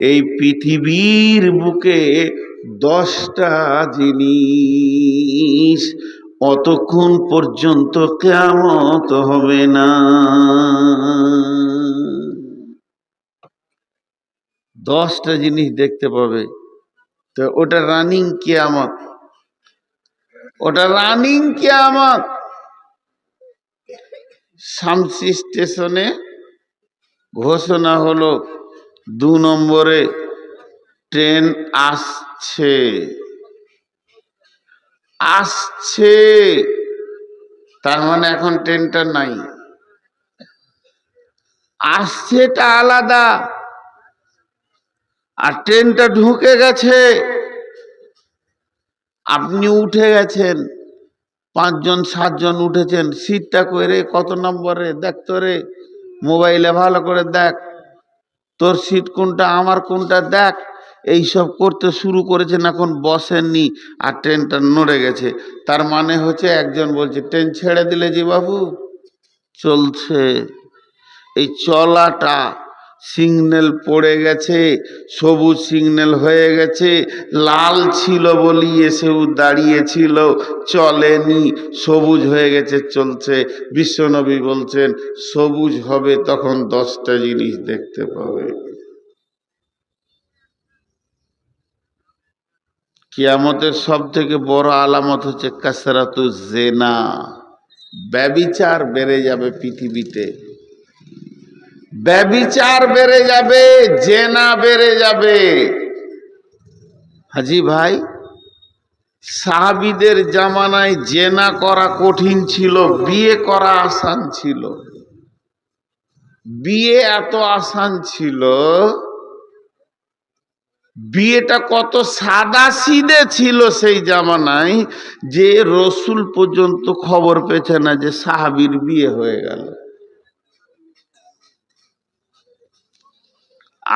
এই পৃথিবীর বুকে 10টা জিনিস অতক্ষণ পর্যন্ত কিয়ামত হবে না। 10টা জিনিস দেখতে পাবে। তো ওটা রানিং কিয়ামত, ওটা রানিং কিয়ামত। শামসি স্টেশনে ঘোষণা হলো 2 নম্বরে ট্রেন আসছে আসছে, তার মানে এখন ট্রেনটা নাই। আসছেটা আলাদা, আর ট্রেনটা ঢুকে গেছে। আপনি উঠে গেছেন, 5 জন 7 জন উঠেছেন, সিটটা করে কত নম্বরে দেখ, তোরে মোবাইলে ভালো করে দেখ, তোর সিট কোনটা আমার কোনটা দেখ, এইসব করতে শুরু করেছেন, এখন বসেননি আর ট্রেনটা নড়ে গেছে। তার মানে হচ্ছে একজন বলছে ট্রেন ছেড়ে দিলে জি বাবু, চলছে। এই চলাটা, সিগন্যাল পড়ে গেছে, সবুজ সিগন্যাল হয়ে গেছে, লাল ছিল বলি এসেও দাঁড়িয়েছিল, চলেনি, সবুজ হয়ে গেছে, চলছে। বিশ্বনবী বলছেন সবুজ হবে তখন 10টা জিনিস দেখতে পাবে। কিয়ামতের সব থেকে বড় আলামত হচ্ছে কাসরাতু জেনা, ব্যভিচার বেড়ে যাবে পৃথিবীতে, ব্যভিচার বেড়ে যাবে, জেনা বেড়ে যাবে। হাজি ভাই, সাহাবীদের জামানায় জেনা করা কঠিন ছিল, বিয়ে করা আসান ছিল। বিয়ে এত আসান ছিল, বিয়েটা কত সাদা সিধে ছিল সেই জামানায়, যে রসুল পর্যন্ত খবর পেছে না যে সাহাবীর বিয়ে হয়ে গেল।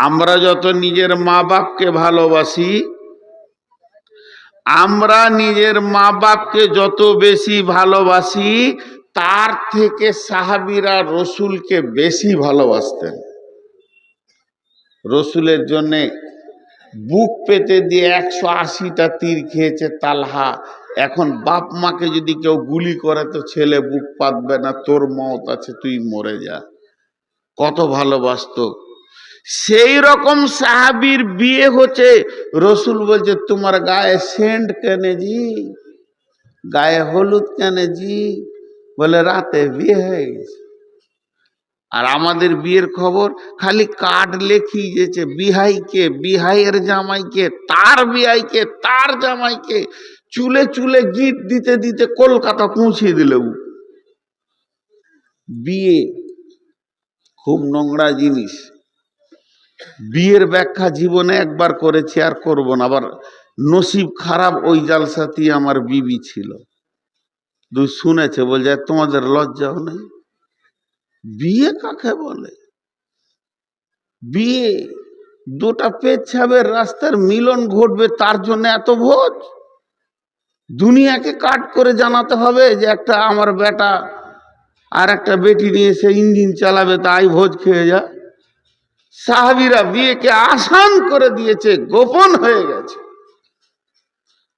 আমরা যত নিজের মা বাপকে ভালোবাসি, আমরা নিজের মা বাপকে যত বেশি ভালোবাসি, তার থেকে সাহাবীরা রসুলকে বেশি ভালোবাসতেন। রসুলের জন্যে বুক পেতে দিয়ে 180টা তীর খেয়েছে তালহা। এখন বাপ মাকে যদি কেউ গুলি করে তো ছেলে বুক পাতবে না, তোর মত আছে, তুই মরে যা। কত ভালোবাসতো। সেই রকম সাহাবীর বিয়ে হচ্ছে, রসুল বলছে তোমার গায়ে সেন্ট কেনে জি, গায়ে হলুদ কেনে জি, বলে রাতে বিয়ে হয়ে গেছে। আর আমাদের বিয়ের খবর খালি কার্ড লেখি যেছে, বিহাইকে, বিহাইয়ের জামাইকে, তার বিহাইকে, তার জামাইকে, চুলে চুলে গিট দিতে দিতে কলকাতা পৌঁছিয়ে দিল। বিয়ে খুব নোংরা জিনিস। বিয়ের ব্যাখ্যা জীবনে একবার করেছি, আর করব না। আবার নসিব খারাপ, ওই জালসাতেই আমার বিবি ছিল, দুই শুনেছে, বলছে তোমাদের লজ্জাও নেই? বিয়ে কাকে বলে? বিয়ে দুটা পেচ্ছাবের রাস্তার মিলন ঘটবে, তার জন্য এত ভোজ? দুনিয়াকে কাট করে জানাতে হবে যে একটা আমার বেটা আর একটা বেটি নিয়ে সে ইঞ্জিন চালাবে, তাই ভোজ খেয়ে যা। সাহাবীরা বিয়েকে আসান করে দিয়েছে, গোপন হয়ে গেছে।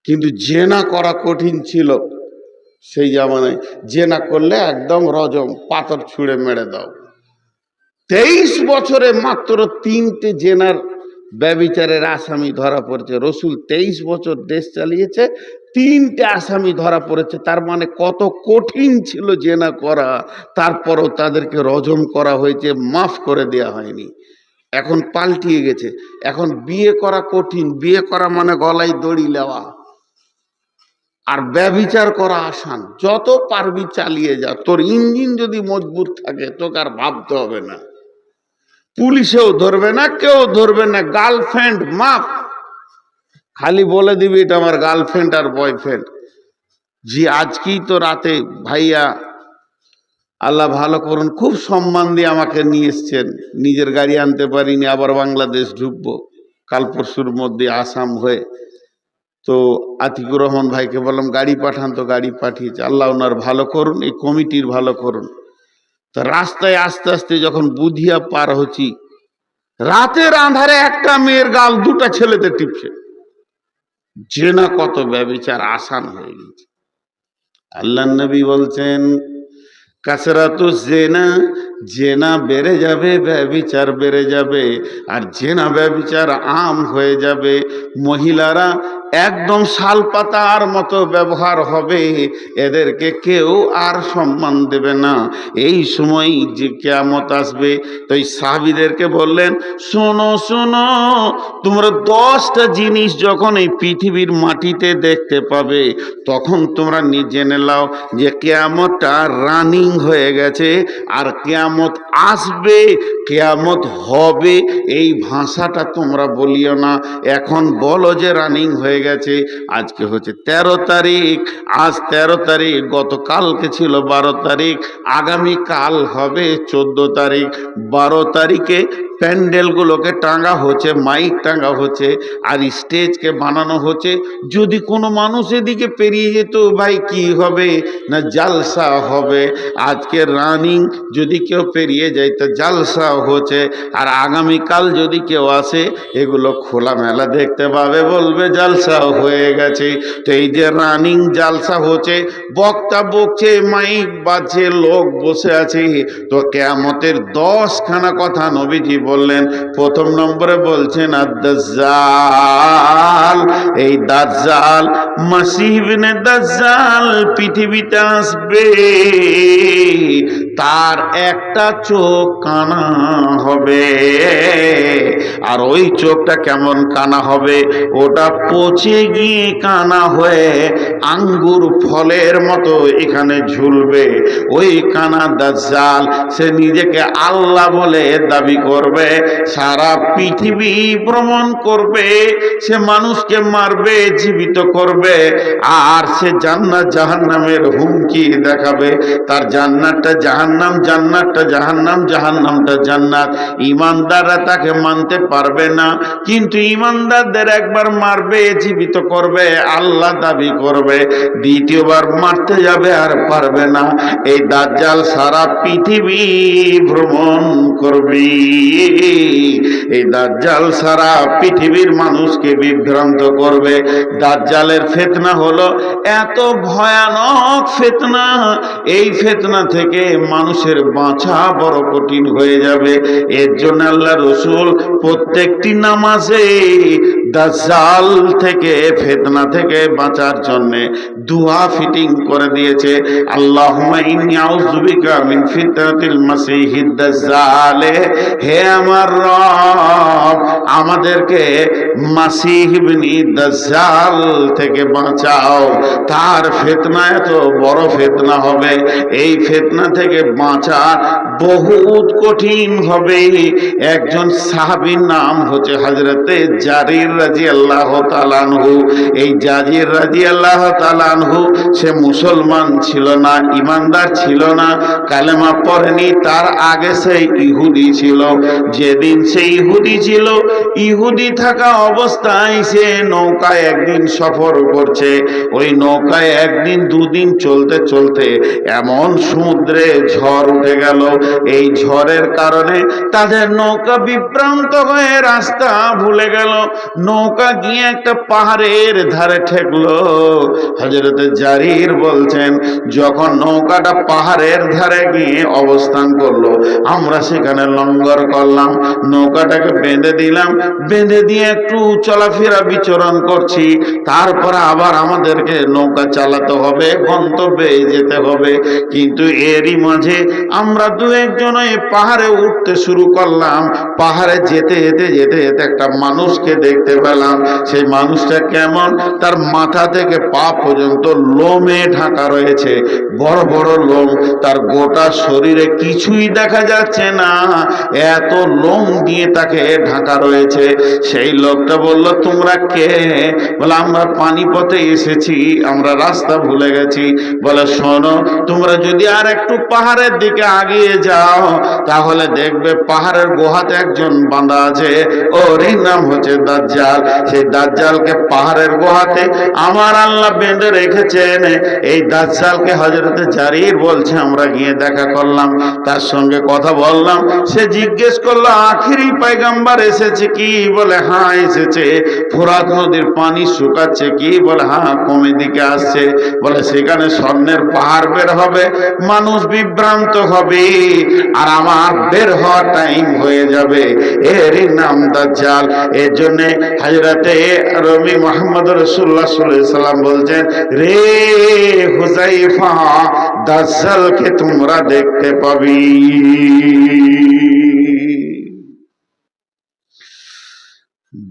কিন্তু জেনা করা কঠিন ছিল সেই জামানায়। জেনা করলে একদম রজম, পাথর ছুঁড়ে মেরে দাও। 23 বছরে মাত্র 3টে জেনার ব্যভিচারের আসামি ধরা পড়েছে। রসুল 23 বছর দেশ চালিয়েছে, 3টে আসামি ধরা পড়েছে। তার মানে কত কঠিন ছিল জেনা করা, তারপরও তাদেরকে রজম করা হয়েছে, মাফ করে দেয়া হয়নি। এখন পাল্টিয়ে গেছে, এখন বিয়ে করা কঠিন। বিয়ে করা মানে গলায় দড়ি নেওয়া, আর ব্যভিচার করা আসান। যত পারবি চালিয়ে যা, তোর ইঞ্জিন যদি মজবুত থাকে তোকে আর ভাবতে হবে না। পুলিশেও ধরবে না, কেউ ধরবে না। গার্লফ্রেন্ড মাফ, খালি বলে দিবি এটা আমার গার্লফ্রেন্ড আর বয়ফ্রেন্ড। জি আজকেই তো রাতে ভাইয়া, আল্লাহ ভালো করুন, খুব সম্মান দিয়ে আমাকে নিয়ে এসছেন। নিজের গাড়ি আনতে পারিনি, আবার বাংলাদেশ ঢুকবো কাল পরশুর মধ্যে আসাম হয়ে। তো আতিকুর রহমান ভাইকে বললাম গাড়ি পাঠান, তো গাড়ি পাঠিয়েছে। আল্লাহ ওনার ভালো করুন, এই কমিটির ভালো করুন। তো রাস্তায় আস্তে আস্তে যখন বুধিয়া পার হচ্ছি, রাতের আঁধারে একটা মেয়ের গাল দুটা ছেলেতে টিপছে। জেনা কত ব্যভিচার আসান হয়ে গেছে। আল্লাহ নবী বলছেন কাসরাতু জেনা, জেনা বেড়ে যাবে, ব্যভিচার বেড়ে যাবে, আর জেনা ব্যভিচার আম হয়ে যাবে। মহিলারা একদম শালপাতার মতো ব্যবহার হবে, এদেরকে কেউ আর সম্মান দেবে না। এই সময় যে কিয়ামত আসবে, তো এই সাহাবীদেরকে বললেন শোনো শোনো, তোমরা 10টা জিনিস যখন এই পৃথিবীর মাটিতে দেখতে পাবে, তখন তোমরা জেনে নাও যে কিয়ামতটা রানিং হয়ে গেছে, আর কিয়ামত আসবে, কিয়ামত হবে। এই ভাষাটা তোমরা বলিও না, এখন বলো যে রানিং হয়ে গেছে। আজকে হচ্ছে 13 তারিখ, আজ 13 তারিখ, গতকালকে ছিল 12 তারিখ, আগামী কাল হবে 14 তারিখ। 12 তারিখে প্যান্ডেলগুলোকে টাঙ্গা হচ্ছে, মাইক টাঙ্গা হচ্ছে, আর স্টেজকে বানানো হচ্ছে। যদি কোনো মানুষ এদিকে পেরিয়ে যেত, ভাই কি হবে না জালসা হবে। আজকে রানিং, যদি কেউ পেরিয়ে যায় তো জালসা হচ্ছে, আর আগামীকাল যদি কেউ আসে এগুলো খোলামেলা দেখতে পাবে, বলবে জালসা হয়ে গেছে। তো এই যে রানিং জালসা হচ্ছে, বক্তা বকছে, মাইক বাজছে, লোক বসে আছে, তো কিয়ামতের 10খানা কথা নবীজি বললেন। প্রথম নম্বরে বলছেন আদ-দাজ্জাল, এই দাজ্জাল মাসিহ ইবনে দাজ্জাল পৃথিবীতে আসবে, তার একটা চোখ কানা হবে। আর ওই চোখটা কেমন কানা হবে, ওটা পচে গিয়ে কানা হয়ে আঙ্গুর ফলের মতো এখানে ঝুলবে। ওই কানা দাজ্জাল সে নিজেকে আল্লাহ বলে দাবি করবে, সারা পৃথিবী ভ্রমণ করবে, সে মানুষকে মারবে, জীবিত করবে, আর সে জান্নাত জাহান্নামের হুমকি দেখাবে। তার জান্নাতটা জাহান্নাম, জান্নাতটা জাহান্নাম, জাহান্নামটা জান্নাত। ঈমানদাররা তাকে মানতে পারবে না, কিন্তু ঈমানদারদের একবার মারবে, জীবিত করবে, আল্লাহ দাবি করবে, দ্বিতীয়বার মারতে যাবে আর পারবে না। এই দাজ্জাল সারা পৃথিবী ভ্রমণ করবে। এই দাজ্জাল সারা পৃথিবীর মানুষকে বিভ্রান্ত করবে। দাজ্জালের ফিতনা হলো এত ভয়ানক ফিতনা, এই ফিতনা থেকে মানুষের বাঁচা বড় কঠিন হয়ে যাবে। এর জন্য আল্লাহ রসুল প্রত্যেকটি নামাজে দাজ্জাল থেকে, ফিতনা থেকে বাঁচার জন্য দুআ ফিটিং করে দিয়েছে। আল্লাহুম্মা ইন্নী আউযু বিকা মিন ফিতনাতিল মাসিহিদ দাজ্জাল, হে আমার রব আমাদেরকে মাসিহ ইবনে দাজ্জাল থেকে বাঁচাও। তার ফিতনা এত বড় ফিতনা হবে, এই ফিতনা থেকে বাঁচা বহুত কঠিন হবে। একজন সাহাবীর নাম হচ্ছে হযরতে জারির রাদিয়াল্লাহু তাআলা আনহু। এই জারির রাদিয়াল্লাহু তাআলা আনহু সে মুসলমান ছিল না, ঈমানদার ছিল না, কালেমা পড়েনি। তার আগে সে ইহুদি ছিল। যেদিন সে ইহুদি ছিল, ইহুদি থাকা অবস্থায় সে নৌকায় একদিন সফর করছে। ওই নৌকায় একদিন দুদিন চলতে চলতে এমন সমুদ্রে ঝড় উঠে গেল, এই ঝড়ের কারণে তাদের নৌকা বিভ্রান্ত হয়ে রাস্তা ভুলে গেল। নৌকা গিয়ে একটা পাহাড়ের ধারে ঠেকলো। হযরতে জারির বলছেন, যখন নৌকাটা পাহাড়ের ধারে গিয়ে অবস্থান করলো, আমরা সেখানে লঙ্গর করলাম, নৌকাটাকে বেঁধে দিলাম, বেঁধে দিয়ে একটু চলাফেরা বিচরণ করছি। তারপর আবার আমাদেরকে নৌকা চালাতে হবে, গন্তব্যে যেতে হবে। কিন্তু এরই মাঝে আমরা দু একজন এই পাহাড়ে উঠতে শুরু করলাম। পাহাড়ে যেতে যেতে যেতে যেতে একটা মানুষকে দেখতে পেলাম। সেই মানুষটা কেমন, তার মাথা থেকে পা পর্যন্ত লোমে ঢাকা রয়েছে, বড় বড় লোম, তার গোটা শরীরে কিছুই দেখা যাচ্ছে না, এত লোম দিয়ে তাকে ঢাকা রয়েছে। সেই লোকটা বলল, তোমরা কে? বলে, আমরা পানিপথে এসেছি, আমরা রাস্তা ভুলে গেছি। বলে, শোনো, তোমরা যদি আর একটু পাহাড়ের দিকে আগিয়ে যাও তাহলে দেখবে পাহাড়ের গুহাতে একজন বাঁধা আছে, ওরই নাম হচ্ছে দাজ্জাল। সেই দাজ্জালকে পাহাড়ের গুহাতে আমার আল্লাহ বেঁধে রেখেছেন। এই দাজ্জালকে হযরত জারির বলছে আমরা গিয়ে দেখা করলাম, তার সঙ্গে কথা বললাম। সে জিজ্ঞেস করলো আখিরি পয়গম্বর এসেছে কি? বলে হ্যাঁ এসেছে। ফোরাত নদীর পানি শুকাচ্ছে কি? বলে হ্যাঁ কমে দিকে আসছে। বলে সেখানে স্বর্ণের পাহাড় বের হবে, মানুষ বিভ্রান্ত হবে, আর আমার বের হওয়ার টাইম হয়ে যাবে। এরই নাম দাজ্জাল। এর জন্য হযরতে রবি মুহাম্মদ রাসূলুল্লাহ সাল্লাল্লাহু আলাইহি সাল্লাম বলছেন, রে হুযায়ফা দাজ্জালকে তোমরা দেখতে পাবি।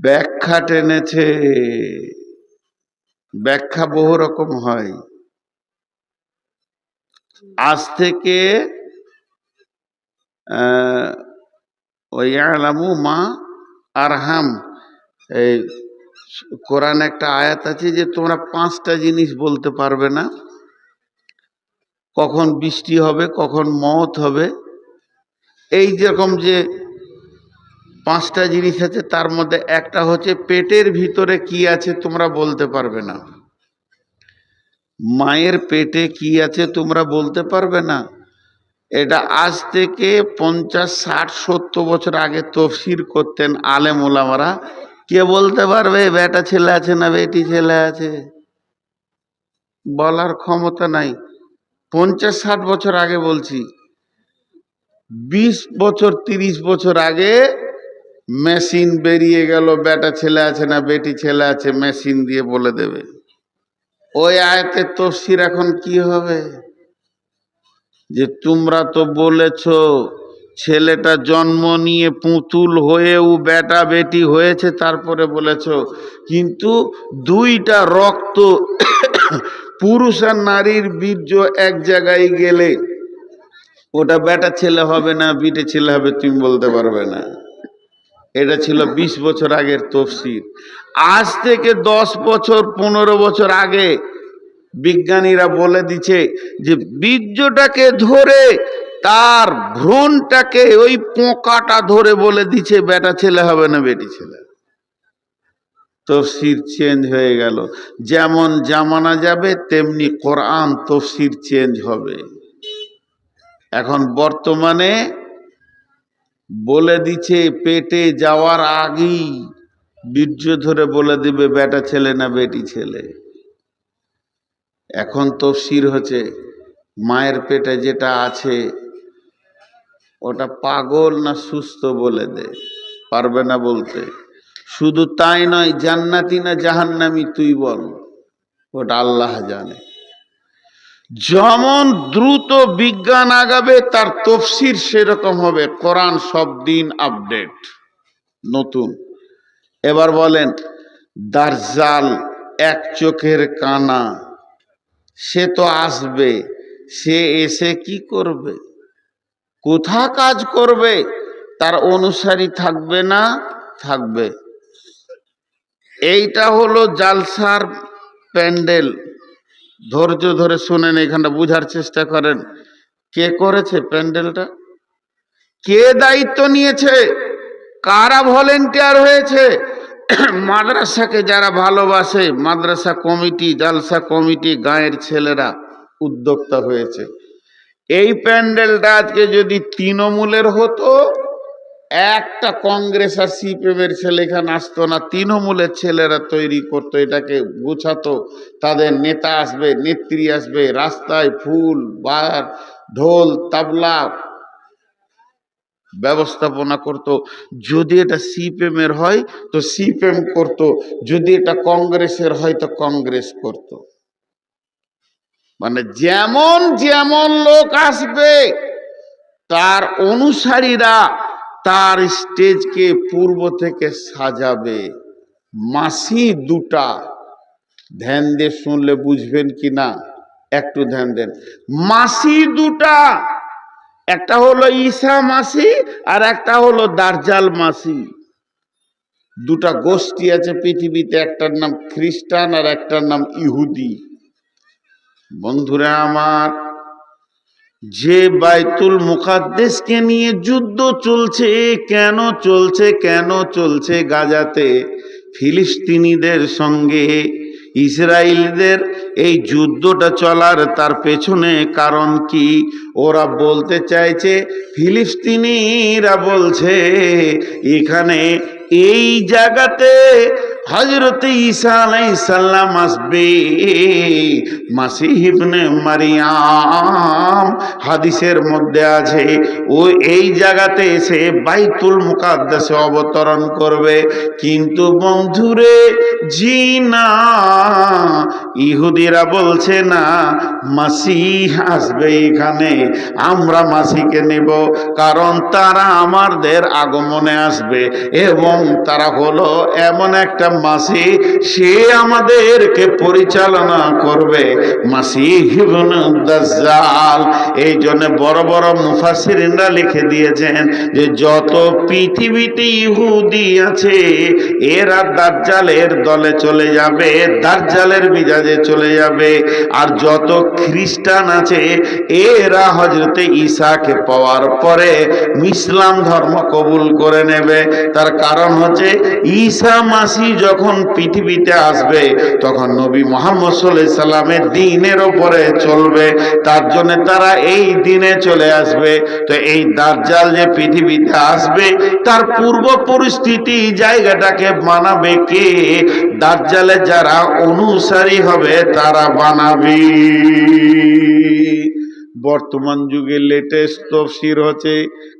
ব্যাখ্যা টেনেছে। ব্যাখ্যা বহু রকম হয়। আজ থেকে ওয়ালামু মা আরহাম, এই কোরআন একটা আয়াত আছে যে তোমরা 5টা জিনিস বলতে পারবে না, কখন বৃষ্টি হবে, কখন মওত হবে। এই যেরকম যে 5টা জিনিস আছে, তার মধ্যে একটা হচ্ছে পেটের ভিতরে কি আছে তোমরা বলতে পারবে না। মায়ের পেটে কি আছে তোমরা বলতে পারবে না। এটা আজ থেকে 50, 60, 70 বছর আগে তফসির করতেন আলেম ওলামারা। কে বলতে পারবে বেটা ছেলে আছে না বেটি ছেলে আছে? বলার ক্ষমতা নাই। 50, 60 বছর আগে বলছি। 20 বছর 30 বছর আগে মেশিন বেরিয়ে গেল, বেটা ছেলে আছে না বেটি ছেলে আছে মেশিন দিয়ে বলে দেবে। ওই আয়াতের তফসির এখন কি হবে? যে তোমরা তো বলেছ ছেলেটা জন্ম নিয়ে পুতুল হয়েও বেটা বেটি হয়েছে, তারপরে বলেছ কিন্তু 2টা রক্ত পুরুষ আর নারীর বীর্য এক জায়গায় গেলে ওটা বেটা ছেলে হবে না বেটে ছেলে হবে তুমি বলতে পারবে না। এটা ছিল 20 বছর আগের তফসির। আজ থেকে 10 বছর 15 বছর আগে বিজ্ঞানীরা বলে দিচ্ছে যে বীর্যটাকে ধরে তার ভ্রূণটাকে ওই পোকাটা ধরে বলে দিচ্ছে বেটা ছেলে হবে না বেটি ছেলে। তফসির চেঞ্জ হয়ে গেল। যেমন জামানা যাবে তেমনি কোরআন তফসির চেঞ্জ হবে। এখন বর্তমানে বলে দিচ্ছে পেটে যাওয়ার আগেই বীর্য ধরে বলে দিবে বেটা ছেলে না বেটি ছেলে। এখন তফসির হচ্ছে মায়ের পেটে যেটা আছে ওটা পাগল না সুস্থ বলে দে, পারবে না বলতে। শুধু তাই নয়, জান্নাতি না জাহান্নামী তুই বল, ওটা আল্লাহ জানে। যেমন দ্রুত বিজ্ঞান আগাবে তার তফসির সেরকম হবে। কোরআন সব দিন আপডেট, নতুন। এবার বলেন দাজ্জাল এক চোখের কানা, সে তো আসবে, সে এসে কি করবে, কোথা কাজ করবে, তার অনুসারী থাকবে না থাকবে। এইটা হলো জালসার প্যান্ডেল। ধৈর্য ধরে শুনেন, এখানটা বুঝার চেষ্টা করেন। কে করেছে প্যান্ডেলটা, কে দায়িত্ব নিয়েছে, কারা ভলেন্টিয়ার হয়েছে? মাদ্রাসাকে যারা ভালোবাসে, মাদ্রাসা কমিটি, জালসা কমিটি, গাঁয়ের ছেলেরা উদ্যোক্তা হয়েছে। এই প্যান্ডেলটা আজকে যদি তৃণমূলের হতো, একটা কংগ্রেস আর সিপিএমের ছেলে এখানে আসতো না, তৃণমূলের ছেলেরা তৈরি করতো, এটাকে গুছাতো, তাদের নেতা আসবে, নেত্রী আসবে, রাস্তায় ফুল বার ঢোল তাবলা ব্যবস্থাপনা করত। যদি এটা সিপিএম এর হয় তো সিপিএম করত, যদি এটা কংগ্রেসের হয় তো কংগ্রেস করত। মানে যেমন যেমন লোক আসবে তার অনুসারীরা তার স্টেজকে পূর্ব থেকে সাজাবে। মাসি দুটা, ধ্যান দিয়ে শুনলে বুঝবেন কি না একটু ধ্যান দেন। মাসি দুটা, একটা হলো ঈসা মাসি আর একটা হলো দাজ্জাল মাসি। দুটা গোষ্ঠী আছে পৃথিবীতে, একটার নাম খ্রিস্টান আর একটার নাম ইহুদি। বন্ধুরা আমার, যে বাইতুল মুকাদ্দেসকে নিয়ে যুদ্ধ চলছে, কেন চলছে গাজাতে ফিলিস্তিনিদের সঙ্গে ইসরায়েলদের এই যুদ্ধটা চলার তার পেছনে কারণ কি? ওরা বলতে চাইছে, ফিলিস্তিনিরা বলছে এখানে এই জায়গাতে হযরতে ঈসা আলাইহিস সালাম আসবে, মাসীহ ইবনে মারিয়াম হাদিসের মধ্যে আছে ও এই জায়গাতে এসে বাইতুল মুকাদ্দাসে অবতরণ করবে। কিন্তু বন্ধুরে, জি না, ইহুদিরা বলছে না মাসীহ আসবে এখানে, আমরা মাসীহকে নেব, কারণ তারা আমাদের আগমনে আসবে এবং তারা হলো এমন একটা মাসীহ, সে আমাদেরকে পরিচালনা করবে, মাসীহ ইবনে দাজ্জাল। এই জন্য বড় বড় মুফাসসিরিনরা লিখে দিয়েছেন যে যত পৃথিবীতে ইহুদি আছে এরা দাজ্জালের দলে চলে যাবে, দাজ্জালের মিজাজে চলে যাবে। আর যত খ্রিস্টান আছে এরা হযরতে ঈসাকে পাওয়ার পরে ইসলাম ধর্ম কবুল করে নেবে। তার কারণ হচ্ছে ঈসা মাসি যখন পৃথিবীতে আসবে তখন নবী মুহাম্মদ সাল্লাল্লাহু আলাইহি সাল্লামের দ্বীনের উপরে চলবে, তার জন্য তারা এই দিনে চলে আসবে। তো এই দাজ্জাল যে পৃথিবীতে আসবে তার পূর্ব পরিস্থিতি জায়গাটাকে বানাবে কে? দাজ্জালের যারা অনুসারী হবে তারা বানাবে। বর্তমান যুগে লেটেস্ট তফসির হচ্ছে,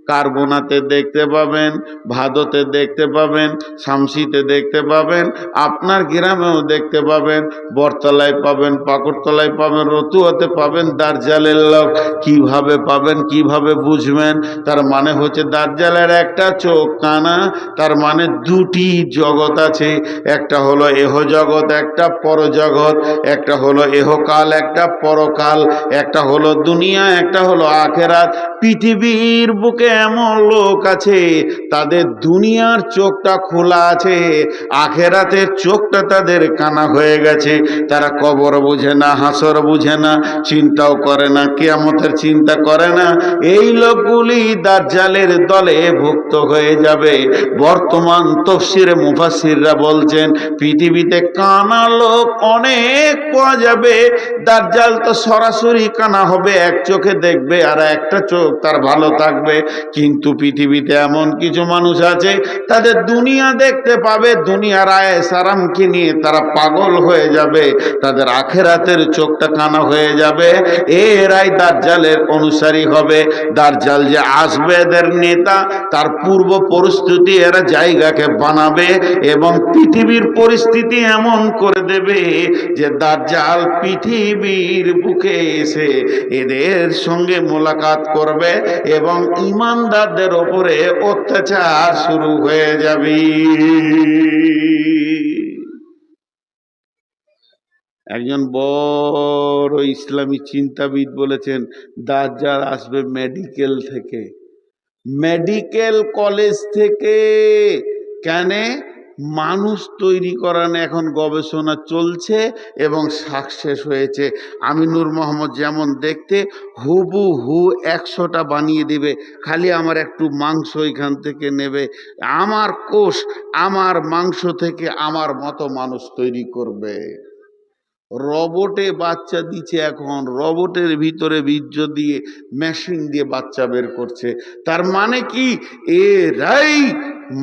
কার্বোনাতে দেখতে পাবেন, ভাদতে দেখতে পাবেন, শামসিতে দেখতে পাবেন, আপনার গ্রামেও দেখতে পাবেন, বরতলায় পাবেন, পাকড়তলায় পাবেন, রতুয়াতে পাবেন দাজ্জালের লোক। কিভাবে পাবেন, কিভাবে বুঝবেন? তার মানে হচ্ছে দাজ্জালের একটা চোখ কানা, তার মানে দুটি জগৎ আছে, একটা হলো এহ জগৎ, একটা পরজগৎ, একটা হলো এহকাল, একটা পরকাল, একটা হলো দুনিয়া, একটা হলো আখেরাত। পৃথিবীর বুকে এমন লোক আছে তাদের দুনিয়ার চোখটা খোলা আছে, আখেরাতের চোখটা তাদের কানা হয়ে গেছে। তারা কবর বুঝে না, হাসর বুঝে না, চিন্তাও করে না, কিয়ামতের চিন্তা করে না। এই লোকগুলি দাজ্জালের দলে ভুক্ত হয়ে যাবে। বর্তমান তফসিরে মুফাসসিররা বলছেন পৃথিবীতে কানা লোক অনেক পাওয়া যাবে। দাজ্জাল তো সরাসরি কানা হবে, এক চোখে দেখবে আর একটা চোখ তার ভালো থাকবে। কিন্তু পৃথিবীতে এমন কিছু মানুষ আছে তাদের দুনিয়া দেখতে পাবে, দুনিয়ার আয়েশ আরামকে নিয়ে তারা পাগল হয়ে যাবে, তাদের আখেরাতের চোখটা কানা হয়ে যাবে। এরাই দাজ্জালের অনুসারী হবে। দাজ্জাল যে আসবে এদের নেতা, তার পূর্ব পরিস্থিতি এরা জায়গাকে বানাবে এবং পৃথিবীর পরিস্থিতি এমন করে দেবে যে দাজ্জাল পৃথিবীর বুকে এসে এদের সঙ্গে মোলাকাত করবে এবং ঈমানদারদের ওপরে অত্যাচার শুরু হয়ে যাবে। একজন বড় ইসলামী চিন্তাবিদ বলেছেন দাজ্জাল আসবে মেডিকেল থেকে, মেডিকেল কলেজ থেকে। কেন? মানুষ তৈরি করানো এখন গবেষণা চলছে এবং সাকসেস হয়েছে। আমিনুর মোহাম্মদ যেমন দেখতে হুবহু 100টা বানিয়ে দিবে, খালি আমার একটু মাংস এখান থেকে নেবে, আমার কোষ, আমার মাংস থেকে আমার মতো মানুষ তৈরি করবে। রবটে বাচ্চা দিচ্ছে, এখন রবটের ভিতরে বীর্য দিয়ে মেশিন দিয়ে বাচ্চা বের করছে। তার মানে কি এরাই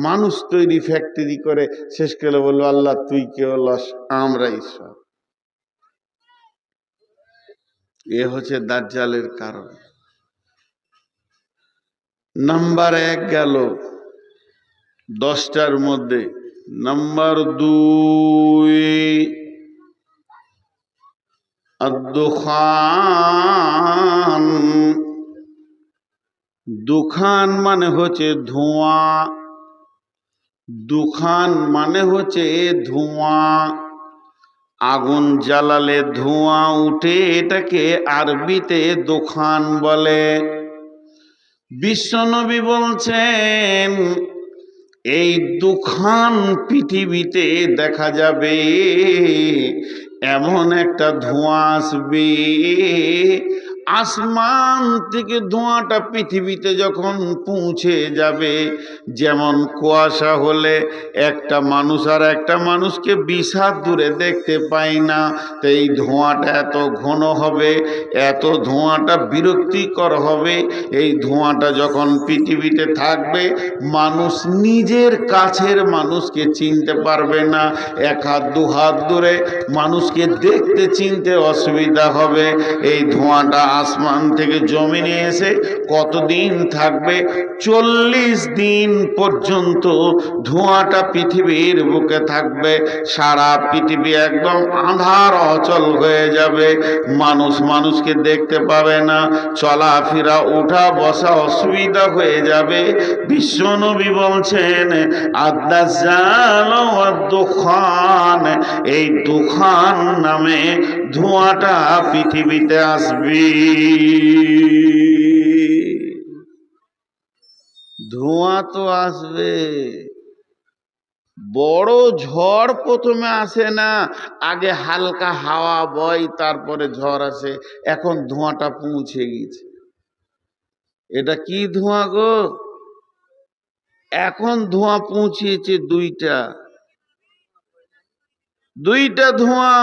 মানুষ তৈরি ফ্যাক্টরি করে শেষ করে বললো আল্লাহ তুই কে হলাস, আমরা ঈশ্বর। এ হচ্ছে দাজ্জালের কারণ। নাম্বার 1 গেল 10টার মধ্যে। নাম্বার 2 দুখান। দুখান মানে হচ্ছে ধোঁয়া, দুখান মানে হচ্ছে ধোঁয়া। আগুন জ্বালালে ধোঁয়া উঠে, এটাকে আরবিতে দুখান বলে। বিশ্বনবী বলছেন এই দুখান পৃথিবীতে দেখা যাবে, এমন একটা ধোঁয়া আসবে আসমান থেকে ধোঁয়াটা পৃথিবীতে যখন পৌঁছে যাবে, যেমন কুয়াশা হলে একটা মানুষ আর একটা মানুষকে 20 হাত দূরে দেখতে পায় না, তো এই ধোঁয়াটা এত ঘন হবে, এত ধোঁয়াটা বিরক্তিকর হবে। এই ধোঁয়াটা যখন পৃথিবীতে থাকবে, মানুষ নিজের কাছের মানুষকে চিনতে পারবে না। 1 হাত 2 হাত দূরে মানুষকে দেখতে চিনতে অসুবিধা হবে। এই ধোঁয়াটা আসমান থেকে জমিনে এসে কতদিন থাকবে? 40 দিন পর্যন্ত ধোঁয়াটা পৃথিবীর বুকে থাকবে। সারা পৃথিবী একদম আঁধার অচল হয়ে যাবে, মানুষ মানুষকে দেখতে পাবে না, চলাফেরা উঠা বসা অসুবিধা হয়ে যাবে। বিশ্বনবী বলছেন আদ-দাজ্জাল ওয়াদ-দুখান, এই দুখান নামে ধোঁয়াটা পৃথিবীতে আসবে। ধোঁয়া তো আসবে, বড় ঝড় প্রথমে আসে না, আগে হালকা হাওয়া বয়, তারপরে ঝড় আসে। এখন ধোঁয়াটা পৌঁছে গেছে। এটা কি ধোঁয়া গো? এখন ধোঁয়া পৌঁছেছে দুইটা ধোঁয়া।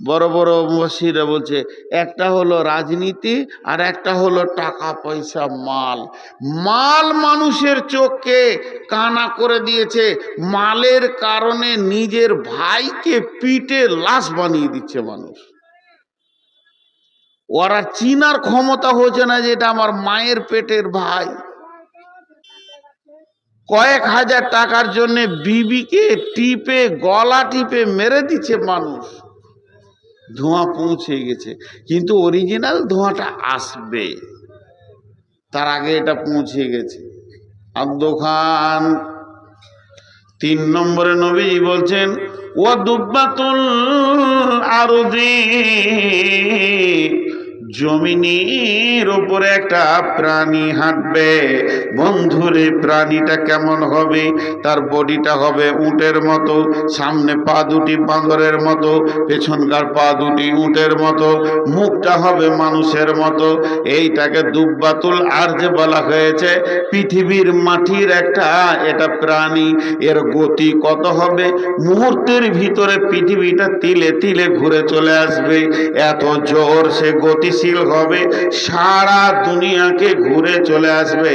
বড় বড় মুফাসসিররা বলছে একটা হলো রাজনীতি আর একটা হলো টাকা পয়সা, মাল মানুষের চোখকে কানা করে দিয়েছে। মালের কারণে নিজের ভাইকে পিটে লাশ বানিয়ে দিচ্ছে মানুষ। ওরা চিনার ক্ষমতা হচ্ছে না যে এটা আমার মায়ের পেটের ভাই। কয়েক হাজার টাকার জন্য বিবিকে টিপে, গলা টিপে মেরে দিচ্ছে মানুষ। ধোঁয়া পৌঁছে গেছে, কিন্তু অরিজিনাল ধোঁয়াটা আসবে, তার আগে এটা পৌঁছে গেছে। আদ-দুখান। 3 নম্বরে নবীজি বলছেন ওয়া দুব্বাতুল আরদি, জমিনের উপরে একটা প্রাণী হাঁটবে। বন্ধুরে, প্রাণীটা কেমন হবে? তার বডিটা হবে উটের মতো, সামনে পা দুটি বাঁদরের মতো, পেছনকার পা দুটি উটের মতো, মুখটা হবে মানুষের মতো। এইটাকে দুব্বাতুল আরজ বলা হয়েছে। পৃথিবীর মাটির একটা এটা প্রাণী। এর গতি কত হবে? মুহূর্তের ভিতরে পৃথিবীটা তিলে তিলে ঘুরে চলে আসবে, এত জোর সে গতিশীল হবে, সারা দুনিয়াকে ঘুরে চলে আসবে।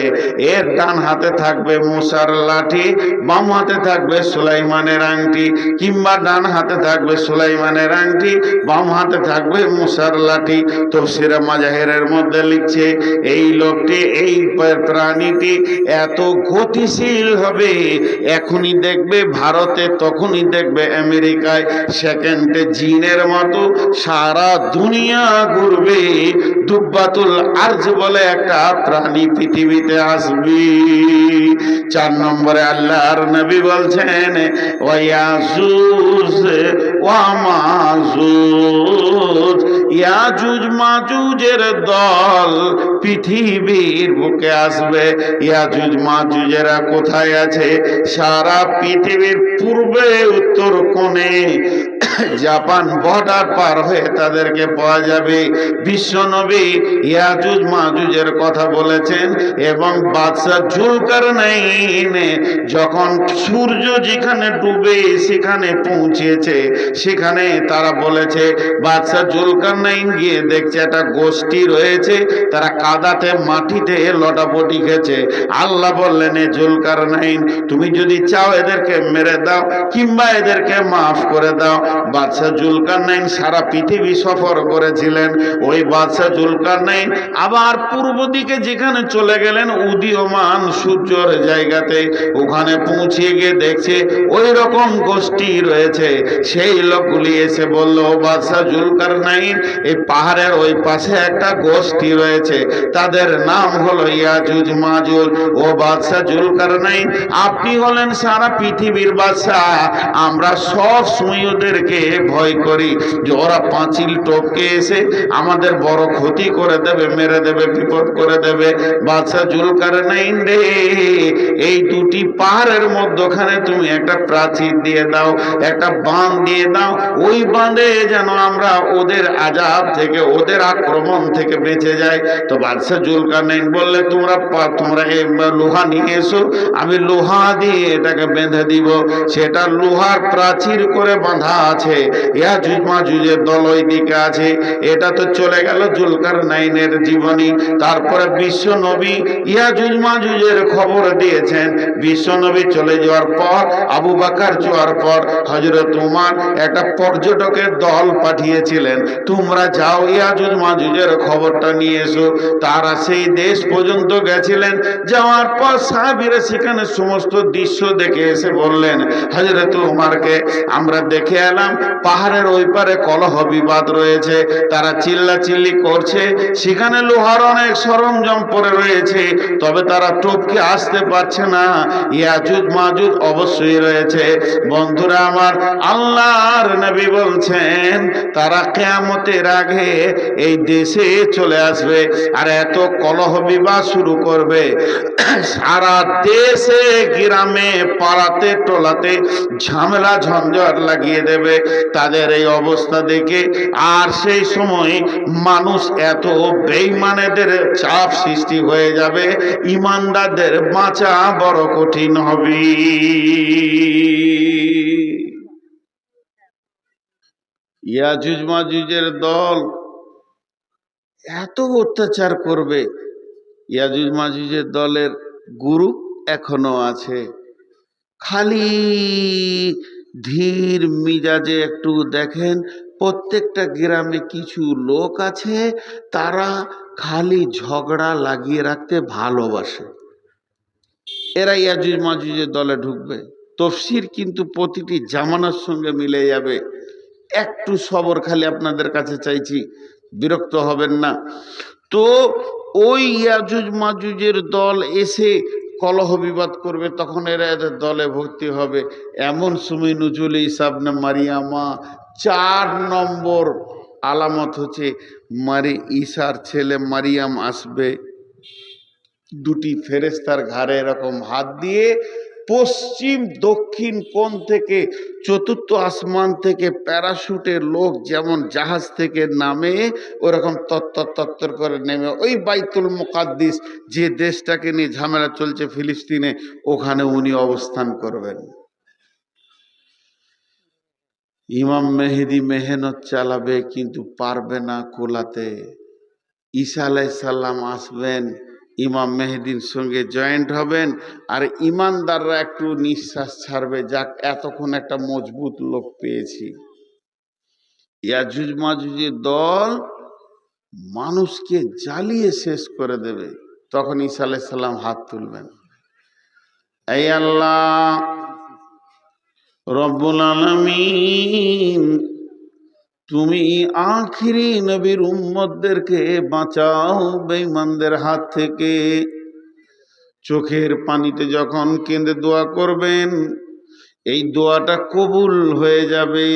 এর ডান হাতে থাকবে মুসার লাঠি, বাম হাতে থাকবে সুলাইমানের আংটি, কিংবা ডান হাতে থাকবে সুলাইমানের আংটি, বাম হাতে থাকবে মুসার লাঠি। তাফসীরে মাজাহিরের মধ্যে লিখছে এই লোকটি, এই প্রাণীটি এত গতিশীল হবে, এখনই দেখবে ভারতে, তখনই দেখবে আমেরিকায়, সেকেন্ডে জিনের মতো সারা দুনিয়া ঘুরবে। দুব্বাতুল আরজ বলে একটা প্রাণী পৃথিবীতে আসবে। 4 নম্বরে আল্লাহর নবী বলছেন ওয়া ইয়াজুজ ওয়া মাজুজ, ইয়াজুজ মাজুজের দল পৃথিবীর বুকে আসবে। ইয়াজুজ মাজুজেরা কোথায় আছে? সারা পৃথিবীর পূর্বে উত্তর কোণে, জাপান বর্ডার পার হয়ে তাদেরকে পাওয়া যাবে। বিশ্বনবী ইয়াজুজ মাজুজের কথা বলেছেন, এবং বাদশা জুলকারনাইন যখন সূর্য যেখানে ডুবে সেখানে পৌঁছেছে, সেখানে তারা বলেছে বাদশা জুলকারনাইন গিয়ে দেখছে একটা গোষ্ঠী রয়েছে, তারা কাদাতে মাটিতে লটাপটি খেছে। আল্লাহ বললেন এ জুলকারনাইন, তুমি যদি চাও এদেরকে মেরে দাও কিংবা এদেরকে মাফ করে দাও। বাদশা জুলকারনাইন সারা পৃথিবী সফর করেছিলেন। ওই বাদশা জুলকারনাইন আবার পূর্ব দিকে যেখানে চলে গেলেন উদীয়মান সূর্যের জায়গাতে, ওখানে পৌঁছে গিয়ে দেখছে ওই রকম গোষ্ঠী রয়েছে। সেই লোকগুলি এসে বলল বাদশা জুলকারনাইন, এই পাহাড়ের ওই পাশে একটা গোষ্ঠী রয়েছে, তাদের নাম হলো ইয়াজুজ মাজুজ। ও বাদশাহ জুলকারনাইন, আপনি হলেন সারা পৃথিবীর বাদশাহ, আমরা সব সময় ওদেরকে ভয় করি যে ওরা পাঁচিল টপকে এসে আমাদের বড় ক্ষতি করে দেবে, মেরে দেবে, বিপদ করে দেবে। বাদশাহ জুলকারনাইন রে, এই দুটি পাহাড়ের মধ্যখানে তুমি একটা প্রাচীর দিয়ে দাও, একটা বাঁধ দিয়ে দাও, ওই বাঁধে যেন আমরা ওদের আযাব থেকে, ওদের আক্রমণ থেকে বেঁচে যাই। তো বাদশাহ জুলকারনাইন বললে তোমরা লোহা নিয়ে এসো, আমি লোহা দিয়ে এটাকে বেঁধে দিব। সেটা লোহার প্রাচীর করে বাঁধা আছে, ইয়াজুজ মাজুজের দল ওই দিকে আছে। এটা তো চলে গেল জুলকারনাইনের জীবনী। তারপরে বিশ্ব নবী ইয়াজুজ মাজুজের খবর দিয়েছেন। বিশ্ব নবী চলে যাওয়ার পর, আবু বকর যাওয়ার পর, হযরত উমর একটা পর্যটকের দল পাঠিয়েছিলেন, তোমরা যাও ইয়াজুজ মাজুজের খবরটা নিয়ে এসো। তারা সেই দেশ পর্যন্ত গেছিলেন। যাওয়ার পর সাহাবীরা সেখানে সমস্ত দৃশ্য দেখে এসে বললেন হযরত উমরকে, আমরা দেখে এলাম পাহাড়ের ওই পারে কলহ বিবাদ রয়েছে, তারা চিল্লাচিল্লি করছে, সেখানে লোহার অনেক সরঞ্জাম পড়ে রয়েছে, তবে তারা টপকে আসতে পারছে না। ইয়াজুজ মাজুজ অবশ্যই রয়েছে। বন্ধুরা আমার, আল্লাহর নবী বলছেন তারা কিয়ামতের আগে এই দেশে চলে আসবে আর এত কলহ বিবাদ শুরু করবে, সারা দেশে গ্রামে পাড়াতে টোলাতে ঝামেলা ঝঞ্ঝট লাগিয়ে দেবে। তাদের এই অবস্থা দেখে আর সেই সময় মানুষ এত বেঈমানেদের চাপ সৃষ্টি হয়ে যাবে, ইমানদারদের বাঁচা বড় কঠিন হবে। ইয়াজুজ মাজুজের দল এত অত্যাচার করবে। ইয়াজুজ মাজুজের দলের গ্রুপ এখনো আছে, খালি ধীর মিজাজে একটু দেখেন, প্রত্যেকটা গ্রামে কিছু লোক আছে, তারা খালি ঝগড়া লাগিয়ে রাখতে ভালোবাসে। এরা ইয়াজুজ মাজুজের দলে ঢুকবে। তাফসীর কিন্তু প্রতিটি জামানার সঙ্গে মিলে যাবে। একটু সবর খালি আপনাদের কাছে চাইছি, বিরক্ত হবেন না। তো ওই ইয়াজুজ মাজুজের দল এসে কলহ বিবাদ করবে, তখন এরা এদের দলে ভর্তি হবে। এমন সময় নুজুল ঈসা ইবনে মারিয়ামা 4 নম্বর আলামত হচ্ছে ঈসার ছেলে মারিয়াম আসবে, দুটি ফেরেশতার ঘাড়ে এরকম হাত দিয়ে পশ্চিম দক্ষিণ কোণ থেকে, চতুর্থ আসমান থেকে প্যারাশুটে লোক যেমন জাহাজ থেকে নামে ওরকম তত্তর তত্তর করে নেমে ওই বাইতুল মুকাদ্দিস, যে দেশটাকে নিয়ে ঝামেলা চলছে ফিলিস্তিনে, ওখানে উনি অবস্থান করবেন। ইমাম মেহেদি মেহনত চালাবে কিন্তু পারবে না কোলাতে। ঈসা আলাইহিস সালাম আসবেন, ইমাম মেহেদির সঙ্গে জয়েন্ট হবেন, আর ইমানদাররা একটু নিঃশ্বাস ছাড়বে, যাক এতক্ষণ একটা মজবুত লোক পেয়েছি। ইয়াজুজ মাজুজের দল মানুষকে জ্বালিয়ে শেষ করে দেবে। তখন ঈসা আলাইহিস সালাম হাত তুলবেন, এই আল্লাহ রব্বুল আলামিন, তুমি আখিরি নবীর উম্মতদেরকে বাঁচাও বেঈমানদের হাত থেকে। চোখের পানিতে যখন কেঁদে দোয়া করবেন, এই দোয়াটা কবুল হয়ে যাবে।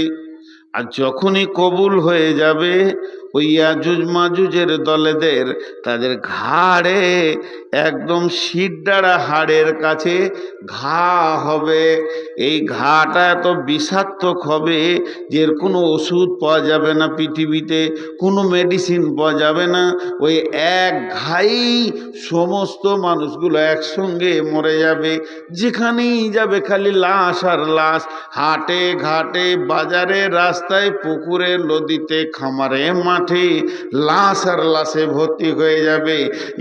আর যখনই কবুল হয়ে যাবে, ওই ইয়াজুজ মাজুজের দলেদের তাদের ঘাড়ে একদম শিরদাঁড়া হাড়ের কাছে ঘা হবে। এই ঘাটা এত বিষাক্তক হবে যে এর কোনো ওষুধ পাওয়া যাবে না, পৃথিবীতে কোনো মেডিসিন পাওয়া যাবে না। ওই এক ঘাই সমস্ত মানুষগুলো একসঙ্গে মরে যাবে। যেখানেই যাবে খালি লাশ আর লাশ, হাটে ঘাটে বাজারে রাস্তায় পুকুরে নদীতে খামারে মাঠে লাশ আর লাশে ভর্তি হয়ে যাবে।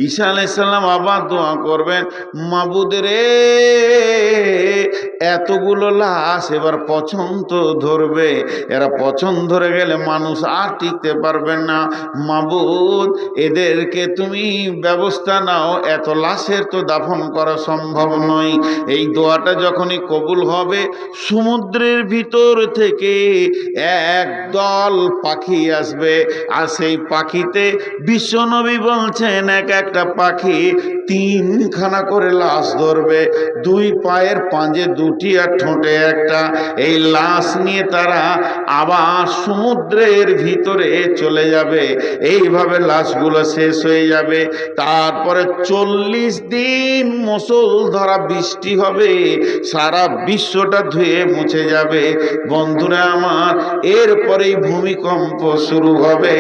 ঈসা আলাইহিস সালাম আবার দোয়া করবেন, মাবুদ রে, এতগুলো লাশ এবার পছন্দ ধরবে, এরা পছন্দ ধরে গেলে মানুষ আর টিকতে পারবেন না। মাবুদ, এদেরকে তুমি ব্যবস্থা নাও, এত লাশের তো দাফন করা সম্ভব নয়। এই দোয়াটা যখনই কবুল হবে, সমুদ্রের ভিতর থেকে এক দল পাখি আসবে, আর সেই পাখিতে বিশ্বনবী বলছেন এক একটা পাখি 3খানা করে লাশ ধরবে, 2 পায়ের পাঁজে 2টি আর ঠোঁটে একটা। এই লাশ নিয়ে তারা আবার সমুদ্রের ভিতরে চলে যাবে। এইভাবে লাশগুলো শেষ হয়ে যাবে। তারপরে 40 দিন মুষলধারা বৃষ্টি হবে, সারা বিশ্বটা ধুয়ে মুছে যাবে। বন্ধুরা আমার, এরপরেই ভূমিকম্প শুরু হবে।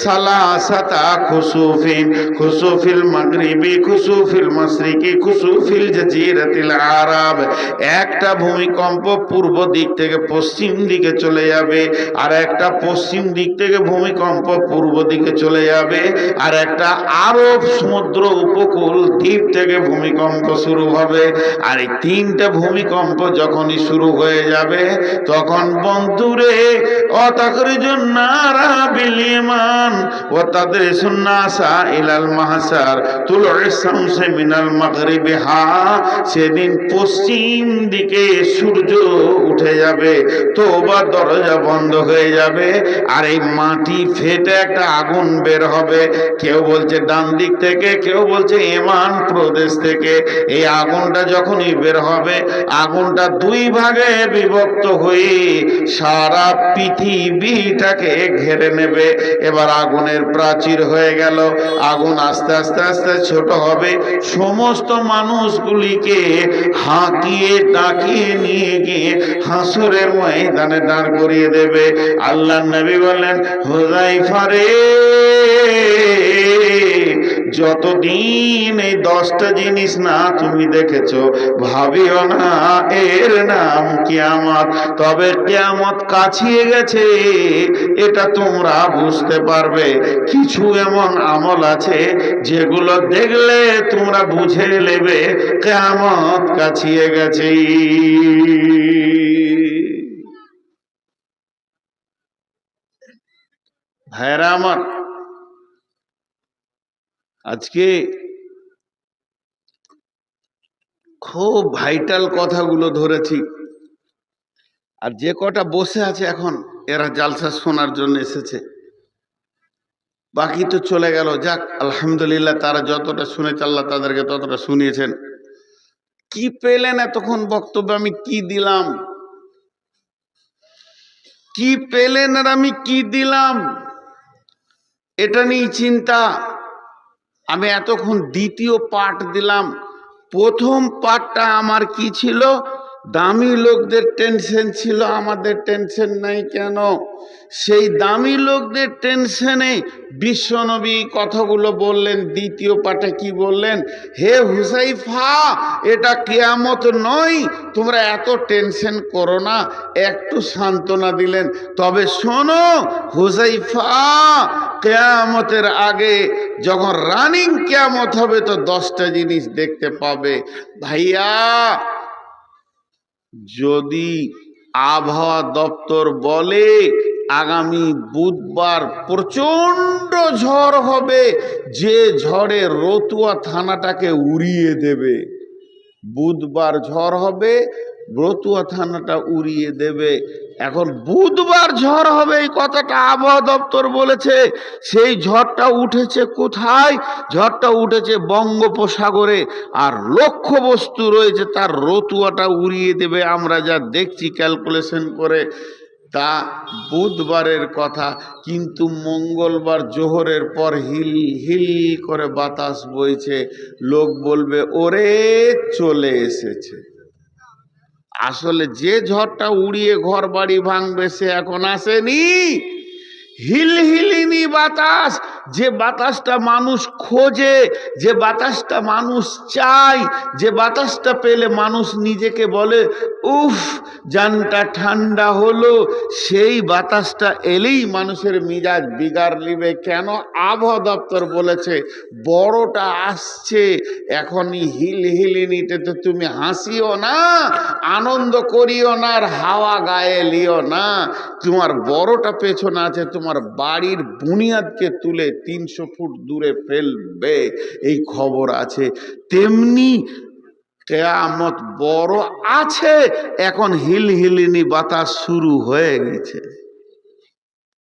সালাসাতা খুসুফিন, খুসুফিল মাগরিবি, খুসুফিল মাশরিকি, খুসুফিল জাজিরাতিল আরব। একটা ভূমিকম্প পূর্ব দিক থেকে পশ্চিম দিকে চলে যাবে, আর একটা পশ্চিম দিক থেকে ভূমিকম্প পূর্ব দিকে চলে যাবে, আর একটা আরব সমুদ্র উপকূল দ্বীপ থেকে ভূমিকম্প শুরু হবে। আর এই 3টে ভূমিকম্প যখনই শুরু হয়ে যাবে, তখন বন্ধুরে অতাকরিজুন নারা বিল ঈমান ওয়া তাদরিসুন নাসা ইলাল মাহশার তুলু'ইশ শামসি মিনাল মাগরিবিহা। সেদিন পশ্চিম দিকে সূর্য উঠে যাবে, তওবা দরজা বন্ধ হয়ে যাবে, আর এই মাটি ফেটে একটা আগুন বের হবে। কেউ বলছে ডান দিক থেকে, কেউ বলছে ইমান প্রদেশ থেকে। এই আগুনটা যখনই বের হবে, আগুনটা 2 ভাগে বিভক্ত হয়ে সারা পৃথিবীটাকে ঘিরে নেবে। এবার আগুনের প্রাচীর হয়ে গেল। আগুন আস্তে আস্তে আস্তে ছোট হবে, সমস্ত মানুষগুলিকে হাঁকিয়ে ডাকিয়ে নিয়ে গিয়ে হাসরের ময়দানে দাঁড় করিয়ে দেবে। আল্লাহর নবী বললেন, হুযায়ফা রে, যতদিন এই 10টা জিনিস না তুমি দেখেছো, ভাবিও না এর নাম কিয়ামত। তবে কিয়ামত কাছিয়ে গেছে, এটা তোমরা বুঝতে পারবে। কিছু এমন আমল আছে যেগুলো দেখলে তোমরা বুঝে নেবে কিয়ামত কাছিয়ে গেছে। ভাইরা আমার, আজকে খুব ভাইটাল কথাগুলো ধরেছি। আর যে কটা বসে আছে এখন, এরা জালসা শোনার জন্য এসেছে, বাকি তো চলে গেল। যাক, আলহামদুলিল্লাহ, তারা যতটা শুনেছে আল্লাহ তাদেরকে ততটা শুনিয়েছেন। কি পেলেন এতক্ষণ বক্তব্য? আমি কি দিলাম? কি পেলেন আর আমি কি দিলাম? এটা নিয়ে চিন্তা। আমি এতক্ষণ দ্বিতীয় পার্ট দিলাম। প্রথম পার্টটা আমার কি ছিল? দামি লোকদের টেনশন ছিল, আমাদের টেনশন নাই কেন? সেই দামি লোকদের টেনশনে বিশ্বনবী কথাগুলো বললেন। দ্বিতীয় পার্টে কি বললেন? হে হুযায়ফা, এটা কিয়ামত নয়, তোমরা এত টেনশন করো না। একটু সান্ত্বনা দিলেন। তবে শোনো হুযায়ফা, কিয়ামতের আগে যখন রানিং কিয়ামত হবে, তো 10টা জিনিস দেখতে পাবে। ভাইয়া, যদি আবহাওয়া দপ্তর বলে আগামী বুধবার প্রচন্ড ঝড় হবে, যে ঝড়ে রতুয়া থানাটাকে উড়িয়ে দেবে, বুধবার ঝড় হবে, রতুয়া থানাটা উড়িয়ে দেবে। এখন বুধবার ঝড় হবে এই কথাটা আবহাওয়া দপ্তর বলেছে। সেই ঝড়টা উঠেছে কোথায়? ঝড়টা উঠেছে বঙ্গোপসাগরে, আর লক্ষ্য বস্তু রয়েছে তার রতুয়াটা উড়িয়ে দেবে। আমরা যা দেখছি ক্যালকুলেশন করে, তা বুধবারের কথা। কিন্তু মঙ্গলবার জোহরের পর হিল হিল করে বাতাস বইছে, লোক বলবে ওরে চলে এসেছে। আসলে যে ঝড়টা উড়িয়ে ঘর বাড়ি ভাঙবে সে এখন আসেনি। হিলহিলিনি বাতাস, যে বাতাসটা মানুষ খোঁজে, যে বাতাসটা মানুষ চায়, যে বাতাসটা পেলে মানুষ নিজেকে বলে উফ জানটা ঠান্ডা হলো, সেই বাতাসটা এলেই মানুষের মিজাজ বিগাড় নিবে। কেন? আবহাওয়া দপ্তর বলেছে বড়টা আসছে। এখনই হিলহিলিনিতে তো তুমি হাসিও না, আনন্দ করিও না, আর হাওয়া গায়ে লিও না। তোমার বড়টা পেছনে আছে, তোমার বাড়ির বুনিয়াদকে তুলে 300 ফুট দূরে ফেলবে, এই খবর আছে। তেমনি কিয়ামত বড় আছে, এখন হিলহিলিনি বাতাস শুরু হয়ে গেছে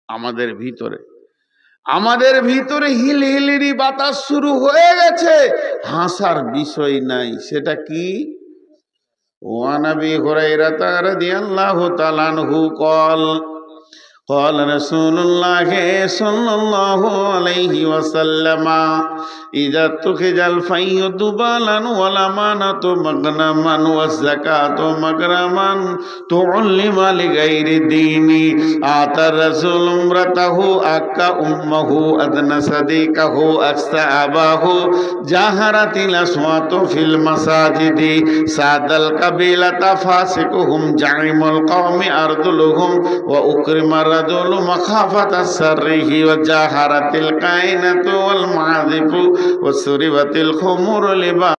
আমাদের ভিতরে। আমাদের ভিতরে হিলহিলিরি বাতাস শুরু হয়ে গেছে, হাসার বিষয় নাই। সেটা কি? ওয়ান আবি হুরায়রা রাদিয়াল্লাহু তাআলা আনহু قال قال رسول الله صلى الله عليه وسلم إذا اتخذ الفي دبالا والأمانة مغنما والزكاة مغرما تعلم لغير الدين آتى الرسول امرته أكا أمه أدنى صديقه أكسى أباه جاهرت الأصوات في المساجد ساد القبيلة فاسقهم جعم القوم أرذلهم وأكرم الرجل مخافة سره وجاهرت الكائنة والمعازف وسربت الخمر لباس